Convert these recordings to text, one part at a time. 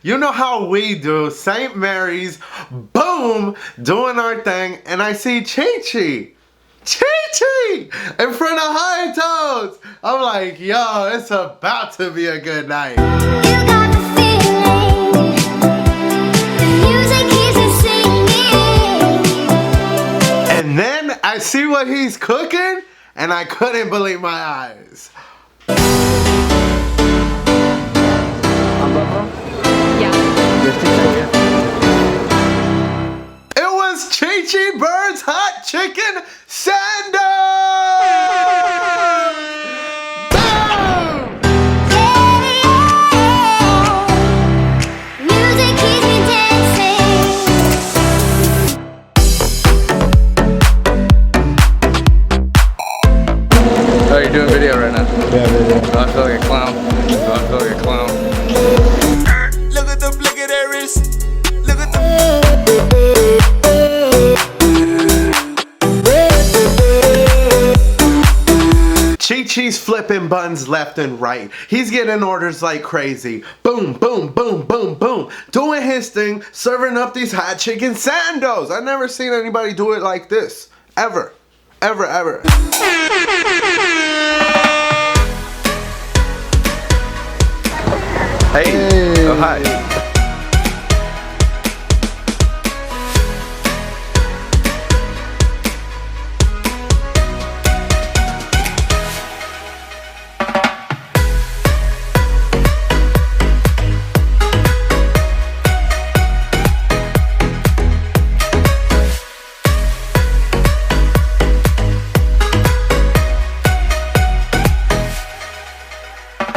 You know how we do. St. Mary's, boom, doing our thing, and I see Chi-Chi. Chi-Chi in front of High Toes. I'm like, yo, it's about to be a good night. You got the feeling, the music keeps us singing. And then I see what he's cooking, and I couldn't believe my eyes. It was Chi-Chi Bird's hot chicken sandwich! Boom! Yeah, music keeps me dancing. Oh, you're doing video right now? Yeah, video. Do I feel like a clown? Do I feel like a clown? Look at the flick of their wrist. Look at the. Chi-Chi's flipping buns left and right. He's getting orders like crazy. Boom, boom, boom, boom, boom. Doing his thing, serving up these hot chicken sandos. I've never seen anybody do it like this. Ever. Ever, ever. Hey. Oh, hi.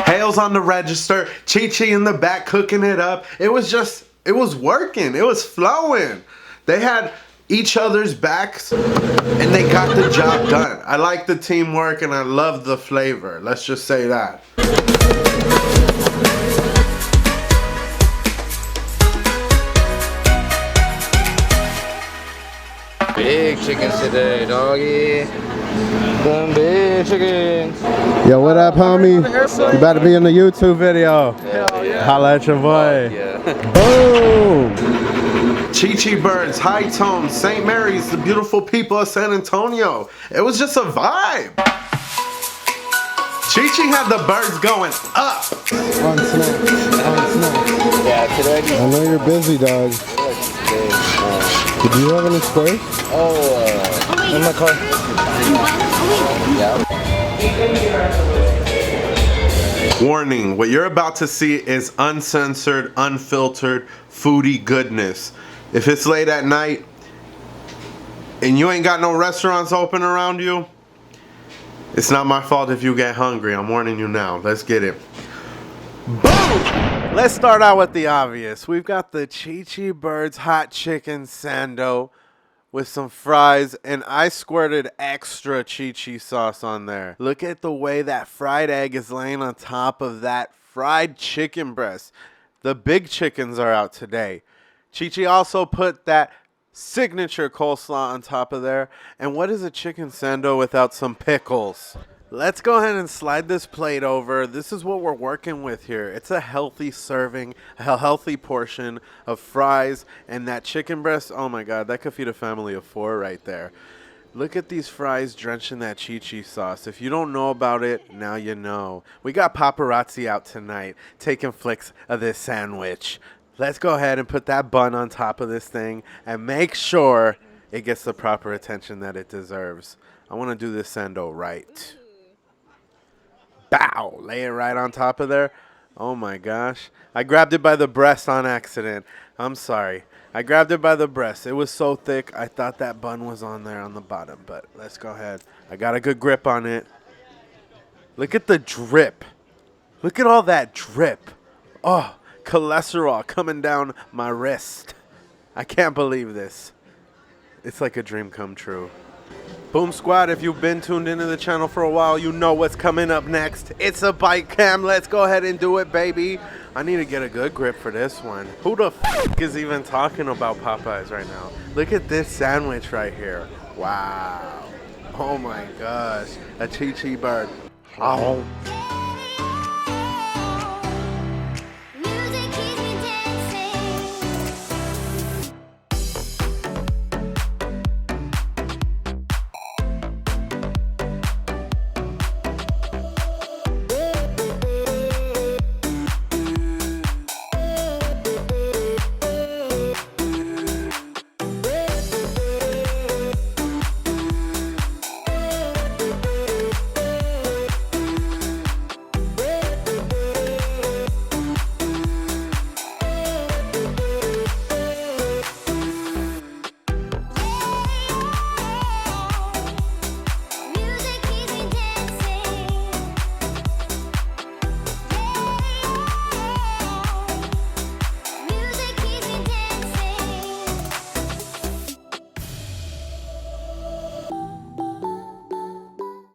Hale's on the register, Chi-Chi in the back cooking it up. It was working. It was flowing. They had each other's backs and they got the job done. I like the teamwork and I love the flavor. Let's just say that. Big chickens today, doggy. Some big chickens. Yo, what up, homie? You about to be in the YouTube video. Hell yeah. Holla at your boy. Yeah. Boom! Chi-Chi Birds, High Tone, St. Mary's, the beautiful people of San Antonio. It was just a vibe. Chi-Chi had the birds going up. On snacks. Yeah, today. I know you're busy, dog. Do you have any space? Oh, in my car. Yeah. Warning, what you're about to see is uncensored, unfiltered, foodie goodness. If it's late at night and you ain't got no restaurants open around you, it's not my fault if you get hungry. I'm warning you now. Let's get it. Boom! Let's start out with the obvious. We've got the Chi-Chi Birds hot chicken sando with some fries, and I squirted extra Chi-Chi sauce on there. Look at the way that fried egg is laying on top of that fried chicken breast. The big chickens are out today. Chi-Chi also put that signature coleslaw on top of there. And what is a chicken sando without some pickles? Let's go ahead and slide this plate over. This is what we're working with here. It's a healthy serving, a healthy portion of fries, and that chicken breast. Oh my God, that could feed a family of 4 right there. Look at these fries drenched in that Chi-Chi sauce. If you don't know about it, now you know. We got paparazzi out tonight taking flicks of this sandwich. Let's go ahead and put that bun on top of this thing and make sure it gets the proper attention that it deserves. I want to do this sando right. Bow! Lay it right on top of there. Oh my gosh. I grabbed it by the breast on accident. I'm sorry. I grabbed it by the breast. It was so thick, I thought that bun was on there on the bottom. But let's go ahead. I got a good grip on it. Look at the drip. Look at all that drip. Oh, cholesterol coming down my wrist. I can't believe this. It's like a dream come true. Boom Squad, if you've been tuned into the channel for a while, you know what's coming up next. It's a bite cam. Let's go ahead and do it, baby. I need to get a good grip for this one. Who the f is even talking about Popeyes right now? Look at this sandwich right here. Wow. Oh my gosh. A Chi-Chi bird. Oh.